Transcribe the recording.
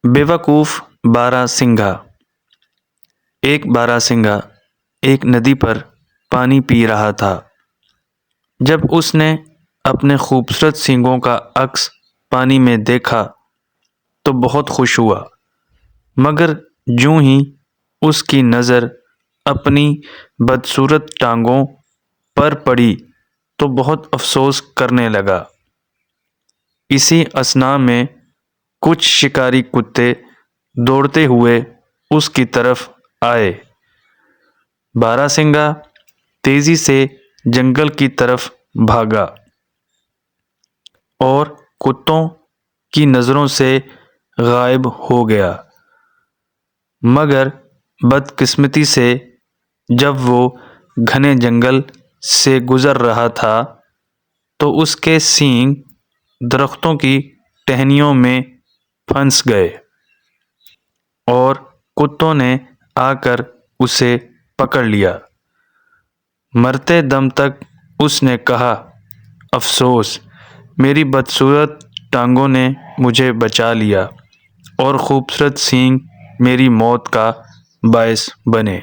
بیوقوف بارہ سنگھا۔ ایک بارہ سنگھا ایک ندی پر پانی پی رہا تھا۔ جب اس نے اپنے خوبصورت سینگوں کا عکس پانی میں دیکھا تو بہت خوش ہوا، مگر جوں ہی اس کی نظر اپنی بدصورت ٹانگوں پر پڑی تو بہت افسوس کرنے لگا۔ اسی اثناء میں کچھ شکاری کتے دوڑتے ہوئے اس کی طرف آئے۔ بارہ سنگھا تیزی سے جنگل کی طرف بھاگا اور کتوں کی نظروں سے غائب ہو گیا، مگر بدقسمتی سے جب وہ گھنے جنگل سے گزر رہا تھا تو اس کے سینگ درختوں کی ٹہنیوں میں پھنس گئے اور کتوں نے آ کر اسے پکڑ لیا۔ مرتے دم تک اس نے کہا، افسوس، میری بدصورت ٹانگوں نے مجھے بچا لیا اور خوبصورت سینگ میری موت کا باعث بنے۔